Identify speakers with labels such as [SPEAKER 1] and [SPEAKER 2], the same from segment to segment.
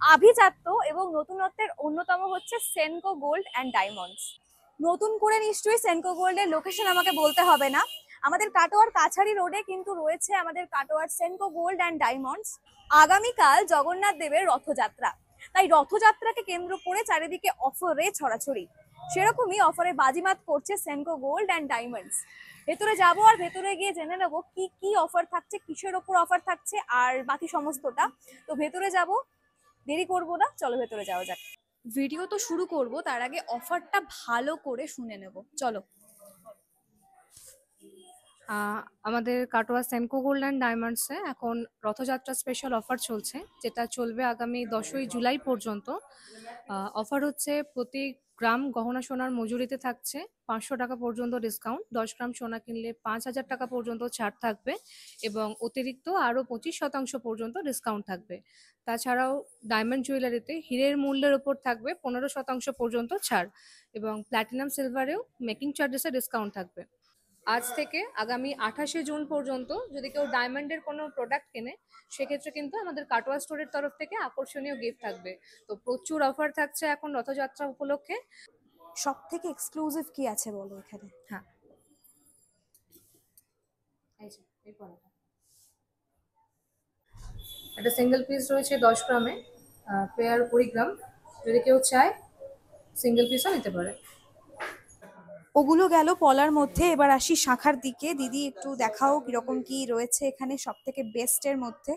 [SPEAKER 1] আভিজাত্য এবং নতুনত্বের অন্যতম হচ্ছে সেনকো গোল্ড অ্যান্ড ডায়মন্ডস। নতুন করে নিশ্চয়ই সেনকো গোল্ডের লোকেশন আমাকে বলতে হবে না, আমাদের কাটোয়ার কাছারি রোডে কিন্তু রয়েছে আমাদের কাটোয়ার সেনকো গোল্ড অ্যান্ড ডায়মন্ডস। আগামীকাল জগন্নাথ দেবের রথযাত্রা, তাই রথযাত্রাকে কেন্দ্র করে চারিদিকে অফারে ছড়াছড়ি, সেরকমই অফারে বাজিমাত করছে সেনকো গোল্ড অ্যান্ড ডায়মন্ডস। ভেতরে যাবো আর ভেতরে গিয়ে জেনে নেবো কি কি অফার থাকছে, কিসের ওপর অফার থাকছে আর বাকি সমস্তটা। তো ভেতরে যাব, দেরি করবো না, চলো ভেতরে যাওয়া যাক। ভিডিও তো শুরু করব, তার আগে অফারটা ভালো করে শুনে নেব, চলো।
[SPEAKER 2] আমাদের কাটোয়া সেনকো গোল্ড অ্যান্ড ডায়মন্ডসে এখন রথযাত্রা স্পেশাল অফার চলছে, যেটা চলবে আগামী 10ই জুলাই পর্যন্ত। অফার হচ্ছে প্রতি গ্রাম গহনা সোনার মজুরিতে থাকছে 500 টাকা পর্যন্ত ডিসকাউন্ট, 10 গ্রাম সোনা কিনলে 5,000 টাকা পর্যন্ত ছাড় থাকবে এবং অতিরিক্ত আরও 25% পর্যন্ত ডিসকাউন্ট থাকবে। তাছাড়াও ডায়মন্ড জুয়েলারিতে হীরের মূল্যের উপর থাকবে 15% পর্যন্ত ছাড় এবং প্ল্যাটিনাম সিলভারেও মেকিং চার্জেসে ডিসকাউন্ট থাকবে। আজ থেকে আগামী 28শে জুন পর্যন্ত যদি কেউ ডায়মন্ডের কোনো প্রোডাক্ট কেনে, সেক্ষেত্রে কিন্তু আমাদের কাটোয়া স্টোরের তরফ থেকে আকর্ষণীয় গিফট থাকবে। তো প্রচুর অফার থাকছে এখন রথযাত্রা উপলক্ষে।
[SPEAKER 1] সব থেকে এক্সক্লুসিভ কি আছে বলো এখানে?
[SPEAKER 2] হ্যাঁ, এই যে এই পলাটা, একটা সিঙ্গেল পিস রয়েছে 10 গ্রামে, পেয়ার 20 গ্রাম। যদি কেউ চায় সিঙ্গেল পিসও নিতে পারে।
[SPEAKER 1] ওগুলো গেল পলার মধ্যে, এবার আসি শাখার দিকে। দিদি একটু দেখাও কিরকম কি রয়েছে এখানে সব থেকে বেস্টের মধ্যে,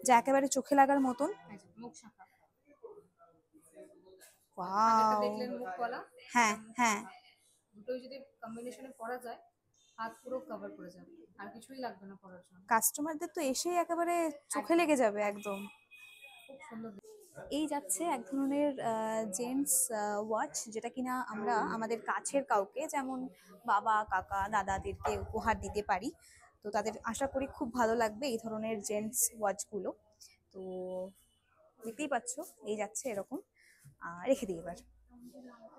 [SPEAKER 1] যা একেবারে চোখে লাগার মতন।
[SPEAKER 2] এই যে মুখ শাখা, আগেরটা
[SPEAKER 1] ওয়াও,
[SPEAKER 2] দেখলেন মুখ পলা,
[SPEAKER 1] হ্যাঁ
[SPEAKER 2] এটা মুখ
[SPEAKER 1] হ্যাঁ।
[SPEAKER 2] শাখা। দুটোই যদি কম্বিনেশনে পরা যায়, হাত পুরো কভার করে যাবে, আর কিছুই লাগবে না পরার জন্য।
[SPEAKER 1] কাস্টমারদের তো এসেই একেবারে চোখে লেগে যাবে একদম।
[SPEAKER 2] খুব সুন্দর।
[SPEAKER 1] এই যাচ্ছে এক ধরনের জেন্টস ওয়াচ, যেটা কিনা আমরা আমাদের কাছের কাউকে, যেমন বাবা কাকা দাদাদেরকে উপহার দিতে পারি। তো তাদের আশা করি খুব ভালো লাগবে এই ধরনের জেন্টস ওয়াচগুলো। তো দেখতেই পাচ্ছ, এই যাচ্ছে এরকম। রেখে দিই এবার।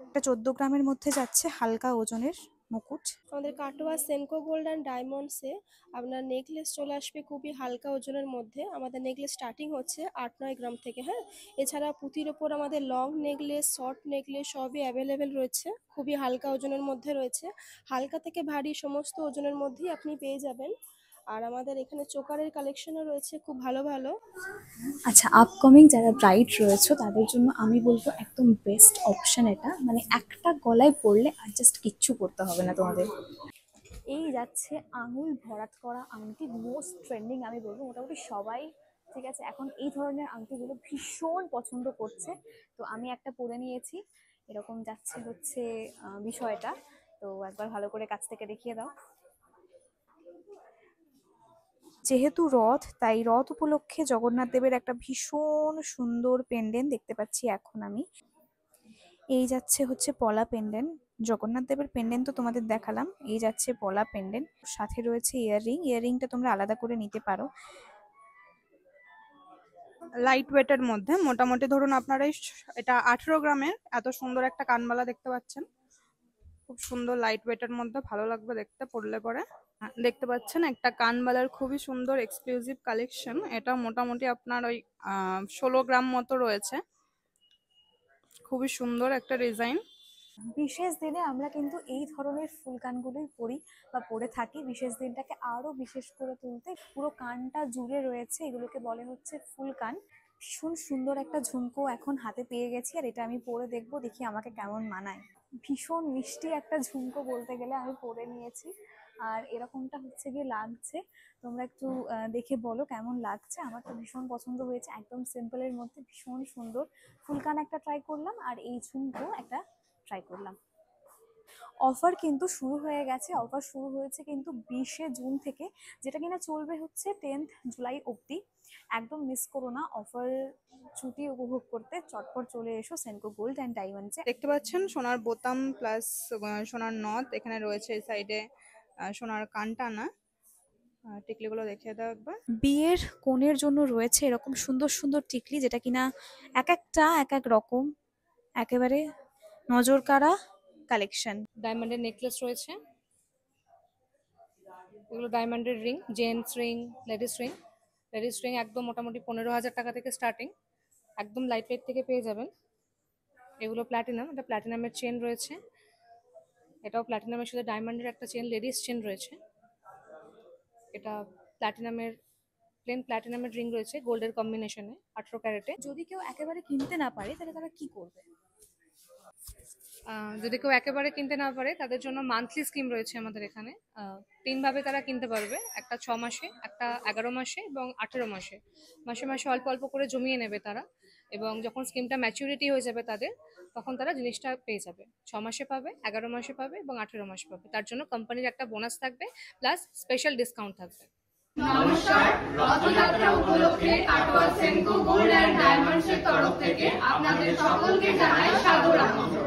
[SPEAKER 1] একটা 14 গ্রামের মধ্যে যাচ্ছে হালকা ওজনের মুকুট।
[SPEAKER 3] আমাদের কাটোয়া সেনকো গোল্ড অ্যান্ড ডায়মন্ডসে আপনার নেকলেস চলে আসবে খুবই হালকা ওজনের মধ্যে। আমাদের নেকলেস স্টার্টিং হচ্ছে 8-9 গ্রাম থেকে, হ্যাঁ। এছাড়া পুঁতির ওপর আমাদের লং নেকলেস, শর্ট নেকলেস সবই অ্যাভেলেবেল রয়েছে, খুবই হালকা ওজনের মধ্যে রয়েছে। হালকা থেকে ভারী সমস্ত ওজনের মধ্যেই আপনি পেয়ে যাবেন। আর আমাদের এখানে চোকারের কালেকশনও রয়েছে খুব ভালো ভালো।
[SPEAKER 1] আচ্ছা, আপকামিং যারা ব্রাইড রয়েছে তাদের জন্য আমি বলবো একদম বেস্ট অপশন এটা, মানে একটা গলায় পরলে আর জাস্ট কিচ্ছু পরতে হবে না তোমাদের। এই যাচ্ছে আঙুল ভরাট করা আংটি, মোস্ট ট্রেন্ডিং আমি বলবো, মোটামুটি সবাই ঠিক আছে এখন এই ধরনের আংটিগুলো ভীষণ পছন্দ করছে। তো আমি একটা পরে নিয়েছি, এরকম যাচ্ছে হচ্ছে বিষয়টা। তো একবার ভালো করে কাছ থেকে দেখিয়ে দাও। যেহেতু রথ, তাই রথ উপলক্ষে জগন্নাথ দেবের একটা ভীষণ সুন্দর পেন্ডেন্ট দেখতে পাচ্ছি এখন আমি। এই যাচ্ছে হচ্ছে পলা পেন্ডেন্ট। জগন্নাথ দেবের পেন্ডেন্ট তো তোমাদের দেখালাম, এই যাচ্ছে পলা পেন্ডেন্ট, সাথে রয়েছে ইয়াররিং। ইয়াররিংটা তোমরা আলাদা করে নিতে পারো।
[SPEAKER 4] লাইট ওয়েটের মধ্যে মোটামুটি ধরুন আপনারা এটা 18 গ্রামের এত সুন্দর একটা কানবালা দেখতে পাচ্ছেন, খুব সুন্দর লাইট ওয়েটের মধ্যে, ভালো লাগবে দেখতে পরলে পরে। দেখতে পাচ্ছেন একটা কানবালার খুবই সুন্দর এক্সক্লুসিভ কালেকশন, এটা মোটামুটি আপনার ওই 16 গ্রাম মতো রয়েছে, খুবই সুন্দর একটা ডিজাইন।
[SPEAKER 1] বিশেষ দিনে আমরা কিন্তু এই ধরনের ফুল কানগুলোই পরি বা পরে থাকি, বিশেষ দিনটাকে আরো বিশেষ করে তুলতে। পুরো কানটা জুড়ে রয়েছে, এগুলোকে বলে হচ্ছে ফুল কান। ভীষণ সুন্দর একটা ঝুমকো এখন হাতে পেয়ে গেছি, আর এটা আমি পরে দেখবো, দেখি আমাকে কেমন মানায়। ভীষণ মিষ্টি একটা ঝুমকো বলতে গেলে, আমি পরে নিয়েছি আর এরকমটা হচ্ছে গিয়ে লাগছে। তোমরা একটু দেখে বলো কেমন লাগছে। আমার তো ভীষণ পছন্দ হয়েছে, একদম সিম্পলের মধ্যে ভীষণ সুন্দর। ফুলকান একটা ট্রাই করলাম আর এই ঝুমকো একটা ট্রাই করলাম। অফার কিন্তু শুরু হয়ে গেছে, অফার শুরু হয়েছে কিন্তু 20শে জুন থেকে, যেটা কিনা চলবে হচ্ছে 10th জুলাই অবধি। একদম মিস করো না অফার, ছুটি উপভোগ করতে চটপট চলে এসো সেনকো গোল্ড অ্যান্ড ডায়মন্ডসে।
[SPEAKER 4] দেখতে পাচ্ছেন সোনার বোতাম প্লাস সোনার নথ এখানে রয়েছে, এই সাইডে সোনার কানটানা। টিকলিগুলো দেখিয়ে দাও একবার।
[SPEAKER 1] বিয়ের কনের জন্য রয়েছে এরকম সুন্দর সুন্দর টিকলি, যেটা কিনা এক একটা এক এক রকম, একেবারে নজর কাড়া কালেকশন।
[SPEAKER 2] ডায়মন্ডের নেকলেস রয়েছে, এগুলো ডায়মন্ডের ring, gents ring, ladies ring. Ladies ring একদম মোটামুটি 15,000 টাকা থেকে স্টার্টিং, একদম লাইট ওয়েট থেকে পেয়ে যাবেন। এগুলো প্ল্যাটিনাম, এটা প্ল্যাটিনামের চেন রয়েছে, এটাও প্ল্যাটিনামের সাথে ডায়মন্ডের একটা চেন, লেডিস চেন রয়েছে। এটা প্ল্যাটিনামের প্লেন প্ল্যাটিনামের রিং রয়েছে গোল্ডের কম্বিনেশনে 18 ক্যারেটে।
[SPEAKER 1] যদি কেউ একেবারে কিনতে না পারে তাহলে তারা কি করবে?
[SPEAKER 2] যদি কেউ একেবারে কিনতে না পারে তাদের জন্য মান্থলি স্কিম রয়েছে আমাদের এখানে। 3 ভাবে তারা কিনতে পারবে, একটা 6 মাসে, একটা 11 মাসে এবং 18 মাসে। মাসে মাসে অল্প অল্প করে জমিয়ে নেবে তারা, এবং যখন স্কিমটা ম্যাচুরিটি হয়ে যাবে তাদের, তখন তারা জিনিসটা পেয়ে যাবে। 6 মাসে পাবে, 11 মাসে পাবে এবং 18 মাসে পাবে। তার জন্য কোম্পানির একটা বোনাস থাকবে, প্লাস স্পেশাল ডিসকাউন্ট থাকবে।
[SPEAKER 5] নমস্কার, রথযাত্রা উপলক্ষে কাটোয়া সেনকো গোল্ড অ্যান্ড ডায়মন্ডসের তরফ থেকে আপনাদের সকলকে জানাই সাদর আমন্ত্রণ।